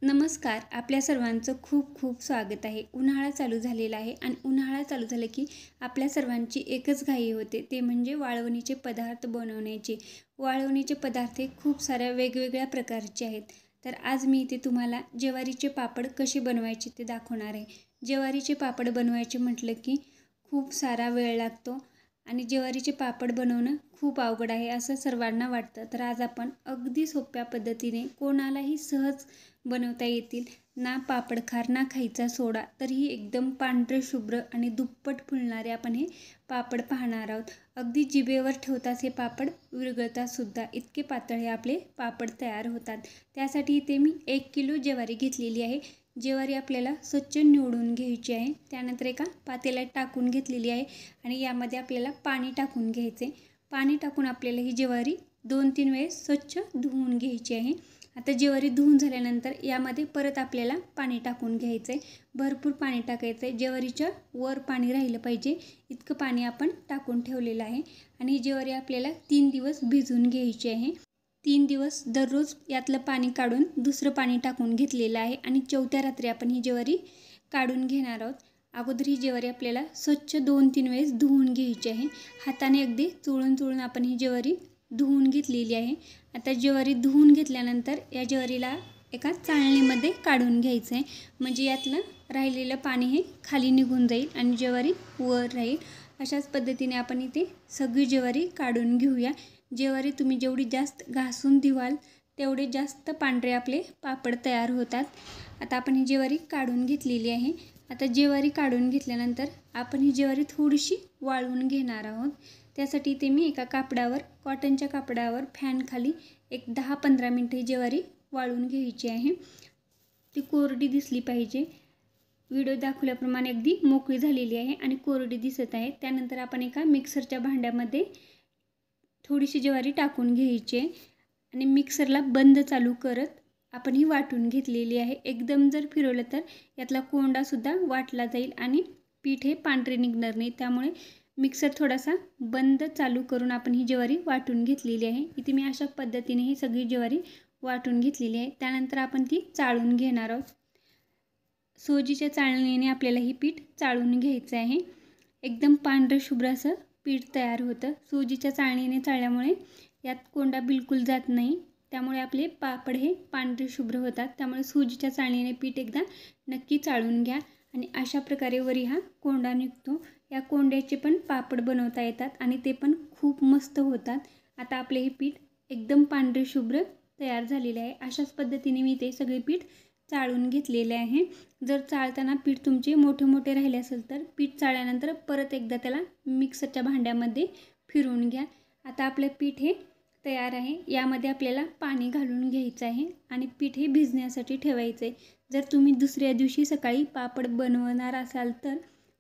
नमस्कार. आपल्या सर्वांचं खूप खूप स्वागत आहे. उन्हाळा चालू झालेला आहे आणि उन्हाळा चालू झालं की आपल्या सर्वांची एकच घाई होते, ते म्हणजे वाळवणीचे पदार्थ बनवण्याची. वाळवणीचे पदार्थ हे खूप साऱ्या वेगवेगळ्या प्रकारचे आहेत. तर आज मी इथे तुम्हाला ज्वारीचे पापड कसे बनवायचे ते दाखवणार आहे. ज्वारीचे पापड बनवायचे म्हटलं की खूप सारा वेळ लागतो आणि ज्वारीचे पापड बनवणं खूप अवघड आहे असं सर्वांना वाटतं. तर आज आपण अगदी सोप्या पद्धतीने कोणालाही सहज बनवता येतील, ना पापडखार ना खायचा सोडा, तरीही एकदम पांढरे शुभ्र आणि दुप्पट फुलणारे आपण हे पापड पाहणार आहोत. अगदी जिभेवर ठेवताच हे पापड विरघळतात सुद्धा, इतके पातळ हे आपले पापड तयार होतात. त्यासाठी इथे मी 1 किलो ज्वारी घेतलेली आहे. ज्वारी आपल्याला स्वच्छ निवडून घ्यायची आहे. त्यानंतर एका पातेल्यात टाकून घेतलेली आहे आणि यामध्ये आपल्याला पाणी टाकून घ्यायचे. पाणी टाकून आपल्याला ही ज्वारी 2-3 वेळेस स्वच्छ धुवून घ्यायची आहे. आता ज्वारी धुवून झाल्यानंतर यामध्ये परत आपल्याला पाणी टाकून घ्यायचं आहे. भरपूर पाणी टाकायचं आहे. ज्वारीच्या वर पाणी राहिलं पाहिजे इतकं पाणी आपण टाकून ठेवलेलं आहे. आणि ही ज्वारी आपल्याला 3 दिवस भिजवून घ्यायची आहे. 3 दिवस दररोज यातलं पाणी काढून दुसरं पाणी टाकून घेतलेलं आहे आणि 4थ्या रात्री आपण ही ज्वारी काढून घेणार आहोत. अगोदर ही ज्वारी आपल्याला स्वच्छ 2-3 वेळेस धुवून घ्यायची आहे. हाताने अगदी चोळून चोळून आपण ही ज्वारी धुवून घेतलेली आहे. आता ज्वारी धुवून घेतल्यानंतर या ज्वारीला एका चाळणीमध्ये काढून घ्यायचं आहे, म्हणजे यातलं राहिलेलं पाणी हे खाली निघून जाईल आणि ज्वारी वर राहील. अशाच पद्धतीने आपण इथे सगळी ज्वारी काढून घेऊया. ज्वारी तुम्ही जेवढी जास्त घासून धुवाल तेवढे जास्त पांढरे आपले पापड तयार होतात. आता आपण ही ज्वारी काढून घेतलेली आहे. आता ज्वारी काढून घेतल्यानंतर आपण ही ज्वारी थोडीशी वाळवून घेणार आहोत. त्यासाठी इथे मी एका कापडावर, कॉटनच्या कापडावर फॅन खाली एक 10-15 मिनटं ही ज्वारी वाळवून घ्यायची आहे. ती कोरडी दिसली पाहिजे. व्हिडिओ दाखवल्याप्रमाणे अगदी मोकळी झालेली आहे आणि कोरडी दिसत आहे. त्यानंतर आपण एका मिक्सरच्या भांड्यामध्ये थोडीशी ज्वारी टाकून घ्यायची आहे आणि मिक्सरला बंद चालू करत आपण ही वाटून घेतलेली आहे. एकदम जर फिरवलं तर यातला कोंडासुद्धा वाटला जाईल आणि पीठ हे पांढरे निघणार नाही. त्यामुळे मिक्सर थोडासा बंद चालू करून आपण ही ज्वारी वाटून घेतलेली आहे. इथे मी अशा पद्धतीने ही सगळी ज्वारी वाटून घेतलेली आहे. त्यानंतर आपण ती चाळून घेणार आहोत. सोजीच्या चाळणीने आपल्याला ही पीठ चाळून घ्यायचं आहे. एकदम पांढरं शुभ्र असं पीठ तयार होतं. सोजीच्या चाळणीने चाळल्यामुळे यात कोंडा बिलकुल जात नाही, त्यामुळे आपले पापड हे पांढरे शुभ्र होतात. त्यामुळे सोजीच्या चाळणीने पीठ एकदा नक्की चाळून घ्या आणि अशा प्रकारे वरी हा कोंडा निघतो. या कोंड्याचे पण पापड बनवता येतात आणि ते पण खूप मस्त होतात. आता आपले हे पीठ एकदम पांढरे शुभ्र तयार झालेले आहे. अशाच पद्धतीने मी ते सगळे पीठ चाळून घेतलेले आहे. जर चाळताना पीठ तुमचे मोठे मोठे राहिले असेल तर पीठ चाळल्यानंतर परत एकदा त्याला मिक्सरच्या भांड्यामध्ये फिरवून घ्या. आता आपलं पीठ हे तयार आहे. यामध्ये आपल्याला पाणी घालून घ्यायचं आहे आणि पीठ हे भिजण्यासाठी ठेवायचं आहे. जर तुम्ही दुसऱ्या दिवशी सकाळी पापड बनवणार असाल तर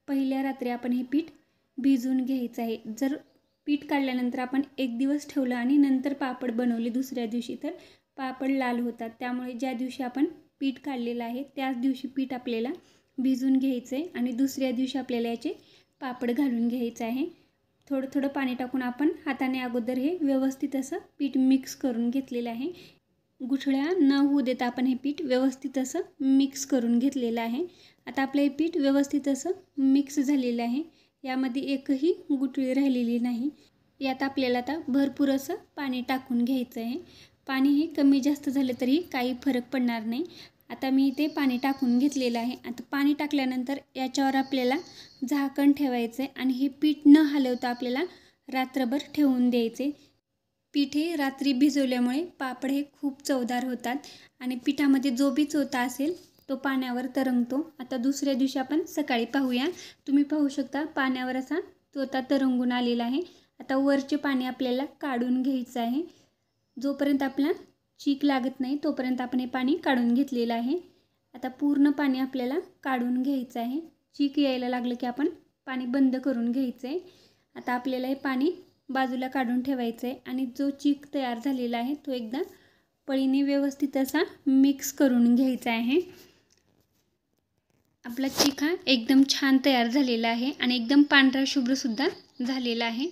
पहिल्या रात्री आपण हे पीठ भिजवून घ्यायचं आहे. जर पीठ काढल्यानंतर आपण 1 दिवस ठेवलं आणि नंतर पापड बनवले दुसऱ्या दिवशी तर पापड लाल होतात. त्यामुळे ज्या दिवशी आपण पीठ काढलेलं आहे त्याच दिवशी पीठ आपल्याला भिजवून घ्यायचं आहे आणि दुसऱ्या दिवशी आपल्याला याचे पापड घालून घ्यायचं आहे. थोडं थोडं पाणी टाकून आपण हाताने अगोदर हे व्यवस्थित असं पीठ मिक्स करून घेतलेलं आहे. गुठळ्या न होऊ देता आपण हे पीठ व्यवस्थित असं मिक्स करून घेतलेलं आहे. आता आपलं हे पीठ व्यवस्थित असं मिक्स झालेलं आहे. यामध्ये एकही गुठळी राहिलेली नाही. यात आपल्याला आता भरपूर असं पाणी टाकून घ्यायचं आहे. पाणी हे कमी जास्त झालं तरी काही फरक पडणार नाही. आता मी इथे पाणी टाकून घेतलेलं आहे. आता पाणी टाकल्यानंतर याच्यावर आपल्याला झाकण ठेवायचं आहे आणि हे पीठ न हलवता आपल्याला रात्रभर ठेवून द्यायचे. पीठ हे रात्री भिजवल्यामुळे पापड हे खूप चवदार होतात आणि पिठामध्ये जो बी चोथा असेल तो पाण्यावर तरंगतो. आता दुसऱ्या दिवशी आपण सकाळी पाहूया. तुम्ही पाहू शकता पाण्यावर असा चोथा तरंगून आलेला आहे. आता वरचे पाणी आपल्याला काढून घ्यायचं आहे. जोपर्यंत आपला चीक लागत नाही तोपर्यंत आपण हे पाणी काढून घेतलेलं आहे. आता पूर्ण पाणी आपल्याला काढून घ्यायचं आहे. चीक यायला लागलं की आपण पाणी बंद करून घ्यायचं आहे. आता आपल्याला हे पाणी बाजूला काढून ठेवायचं आहे आणि जो चीक तयार झालेला आहे तो एकदा पळीने व्यवस्थित असा मिक्स करून घ्यायचा आहे. आपला चीक हा एकदम छान तयार झालेला आहे आणि एकदम पांढरा शुभ्रसुद्धा झालेला आहे.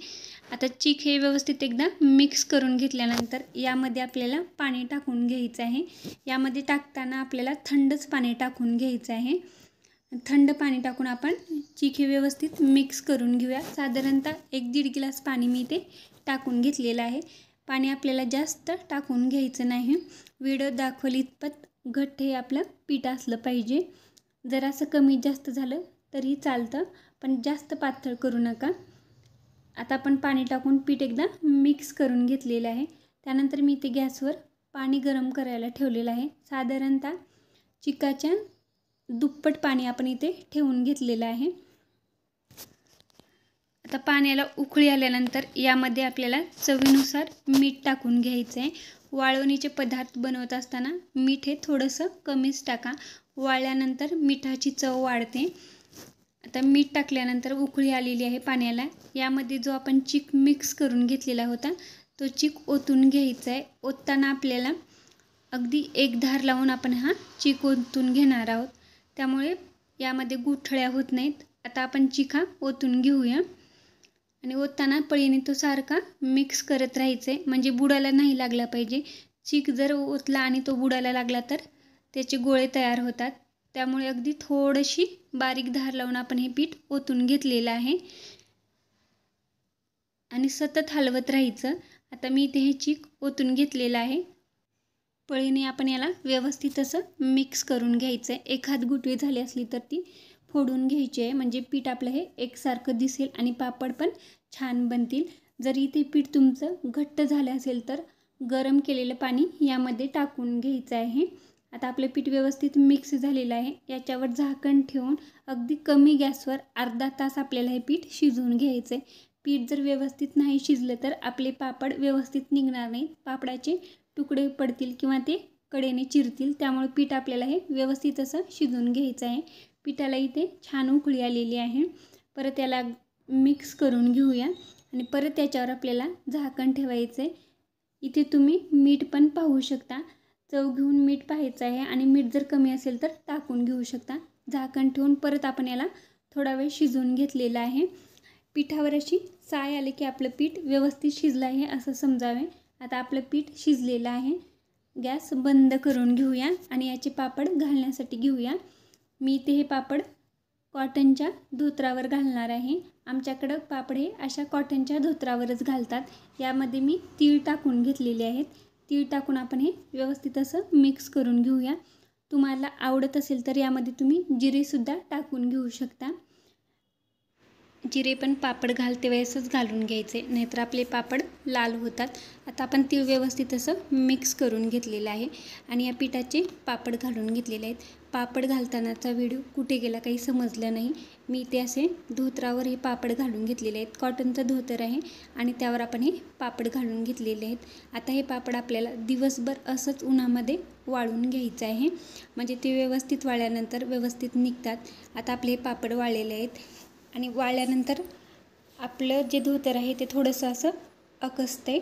आता चीक हे व्यवस्थित एकदा मिक्स करून घेतल्यानंतर यामध्ये आपल्याला पाणी टाकून घ्यायचं आहे. यामध्ये टाकताना आपल्याला थंडच पाणी टाकून घ्यायचं आहे. थंड पाणी टाकून आपण चीक हे व्यवस्थित मिक्स करून घेऊया. साधारणतः 1-1.5 ग्लास पाणी मी ते टाकून घेतलेलं आहे. पाणी आपल्याला जास्त टाकून घ्यायचं नाही. व्हिडिओ दाखवली इतपत घट्ट हे आपलं पीठ असलं पाहिजे. जर असं कमी जास्त झालं तरी चालतं, पण जास्त पातळ करू नका. आता आपण पाणी टाकून पीठ एकदा मिक्स करून घेतलेलं आहे. त्यानंतर मी ते गॅसवर पाणी गरम करायला ठेवलेलं आहे. साधारणतः चिकाच्या दुप्पट पाणी आपण इथे ठेवून घेतलेलं आहे. आता पाण्याला उकळी आल्यानंतर यामध्ये आपल्याला चवीनुसार मीठ टाकून घ्यायचं आहे. वाळवणीचे पदार्थ बनवत असताना मीठ हे थोडंसं कमीच टाका. वाळल्यानंतर मिठाची चव वाढते. आता मीठ टाकल्यानंतर उकळी आलेली आहे पाण्याला. यामध्ये जो आपण चीक मिक्स करून घेतलेला होता तो चीक ओतून घ्यायचा आहे. ओतताना आपल्याला अगदी एक धार लावून आपण हा चीक ओतून घेणार आहोत. त्यामुळे यामध्ये गुठळ्या होत नाहीत. आता आपण चीक हा ओतून घेऊया आणि ओतताना पळीने तो सारखा मिक्स करत राहायचं आहे, म्हणजे बुडाला नाही लागला पाहिजे. चीक जर ओतला आणि तो बुडाला लागला तर त्याचे गोळे तयार होतात. त्यामुळे अगदी थोडीशी बारीक धार लावून आपण हे पीठ ओतून घेतलेलं आहे आणि सतत हलवत राहायचं. आता मी इथे हे चीक ओतून घेतलेलं आहे. पळीने आपण याला व्यवस्थित असं मिक्स करून घ्यायचं आहे. एखाद गुठळी झाली असली तर ती फोडून घ्यायची आहे, म्हणजे पीठ आपलं हे एकसारखं दिसेल आणि पापड पण छान बनतील. जर इथे पीठ तुमचं घट्ट झालं असेल तर गरम केलेलं पाणी यामध्ये टाकून घ्यायचं आहे. आता आपलं पीठ व्यवस्थित मिक्स झालेलं आहे. याच्यावर झाकण ठेवून अगदी कमी गॅसवर अर्धा तास आपल्याला हे पीठ शिजवून घ्यायचं आहे. पीठ जर व्यवस्थित नाही शिजलं तर आपले पापड व्यवस्थित निघणार नाहीत. पापडाचे तुकडे पडतील किंवा ते कडेने चिरतील. त्यामुळे पीठ आपल्याला हे व्यवस्थित असं शिजवून घ्यायचं आहे. पिठाला इथे छान उकळी आलेली आहे. परत याला मिक्स करून घेऊया आणि परत याच्यावर आपल्याला झाकण ठेवायचं आहे. इथे तुम्ही मीठ पण पाहू शकता. चव घेऊन मीठ पाहायचं आहे आणि मीठ जर कमी असेल तर टाकून घेऊ शकता. झाकण ठेवून परत आपण याला थोडा वेळ शिजवून घेतलेलं आहे. पिठावर अशी साय आली की आपलं पीठ व्यवस्थित शिजलं आहे असं समजावे. आता आपलं पीठ शिजलेलं आहे. गॅस बंद करून घेऊया आणि याचे पापड घालण्यासाठी घेऊया. मी इथे हे पापड कॉटनच्या धोतरावर घालणार आहे. आमच्याकडं पापड हे अशा कॉटनच्या धोतरावरच घालतात. यामध्ये मी तीळ टाकून घेतलेले आहेत. तीळ टाकून आपण हे व्यवस्थित असं मिक्स करून घेऊया. तुम्हाला आवडत असेल तर यामध्ये तुम्ही जिरेसुद्धा टाकून घेऊ शकता. जिरे पण पापड घालते वेळेसच घालून घ्यायचे, नाहीतर आपले पापड लाल होतात. आता आपण तीळ व्यवस्थित असं मिक्स करून घेतलेलं आहे आणि या पिठाचे पापड घालून घेतलेले आहेत. पापड घालतानाचा व्हिडिओ कुठे गेला काही समजलं नाही. मी ते असे धोतरावर हे पापड घालून घेतलेले आहेत. कॉटनचं धोतर आहे आणि त्यावर आपण हे पापड घालून घेतलेले आहेत. आता हे पापड आपल्याला दिवसभर असंच उन्हामध्ये वाळून घ्यायचं आहे, म्हणजे ते व्यवस्थित वाळल्यानंतर व्यवस्थित निघतात. आता आपले हे पापड वाळलेले आहेत आणि वाळल्यानंतर आपलं जे धोतर आहे ते थोडंसं असं अकसतं आहे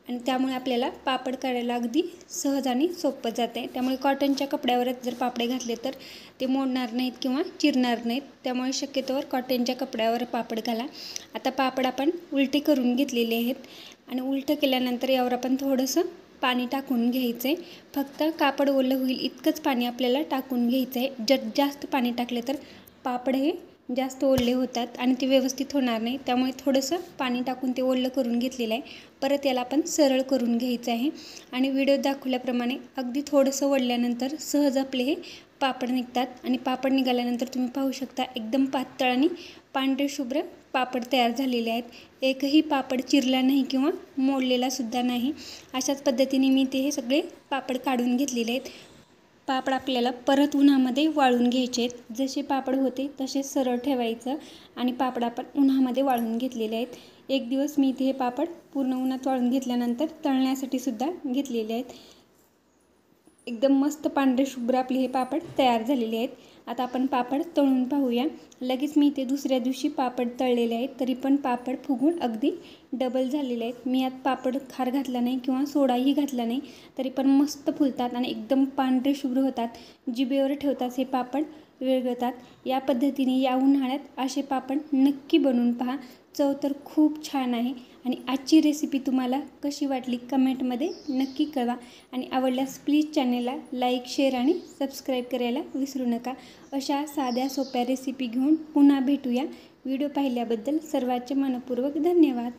आणि त्यामुळे आपल्याला पापड काढायला अगदी सहज आणि सोपं जातं आहे. त्यामुळे कॉटनच्या कपड्यावरच जर पापडे घातले तर ते मोडणार नाहीत किंवा चिरणार नाहीत. त्यामुळे शक्यतोवर कॉटनच्या कपड्यावर पापड घाला. आता पापड आपण उलटे करून घेतलेले आहेत आणि उलटं केल्यानंतर यावर आपण थोडंसं पाणी टाकून घ्यायचं आहे. फक्त कापड ओलं होईल इतकंच पाणी आपल्याला टाकून घ्यायचं आहे. जर जास्त पाणी टाकले तर पापड हे जास्त ओले होतात आणि ते व्यवस्थित होणार नाही. त्यामुळे थोडंसं पाणी टाकून ते ओलं करून घेतलेलं आहे. परत याला आपण सरळ करून घ्यायचं आहे आणि व्हिडिओ दाखवल्याप्रमाणे अगदी थोडंसं वळल्यानंतर सहज आपले हे पापड निघतात आणि पापड निघाल्यानंतर तुम्ही पाहू शकता एकदम पातळ आणि पांढरे शुभ्र पापड तयार झालेले आहेत. एकही पापड चिरला नाही किंवा मोडलेला सुद्धा नाही. अशाच पद्धतीने मी ते हे सगळे पापड काढून घेतलेले आहेत. पापड आपल्याला परत उन्हामध्ये वाळून घ्यायचे आहेत. जसे पापड होते तसे सरळ ठेवायचं आणि पापड आपण उन्हामध्ये वाळून घेतलेले आहेत. एक दिवस मी इथे हे पापड पूर्ण उन्हात वाळून घेतल्यानंतर तळण्यासाठी सुद्धा घेतलेले आहेत. एकदम मस्त पांढरे शुभ्र आपले हे पापड तयार झालेले आहेत. आता आपण पापड तळून पाहूया. लगेच मी इथे दुसऱ्या दिवशी पापड तळलेले आहेत, तरी पण पापड फुगून अगदी डबल झालेले आहेत. मी यात पापड खार घातला नाही किंवा सोडाही घातला नाही, तरी पण मस्त फुलतात आणि एकदम पांढरे शुभ्र होतात. जिभेवर ठेवताच हे पापड विरघळतात. या पद्धतीने या उन्हाळ्यात असे पापड नक्की बनवून पहा. चव तर खूप छान आहे. आणि आजची रेसिपी तुम्हाला कशी वाटली कमेंटमध्ये नक्की कळवा. आणि आवडल्यास प्लीज चॅनेलला लाईक, शेअर आणि सबस्क्राईब करायला विसरू नका. अशा साध्या सोप्या रेसिपी घेऊन पुन्हा भेटूया. व्हिडिओ पाहिल्याबद्दल सर्वांचे मनपूर्वक धन्यवाद.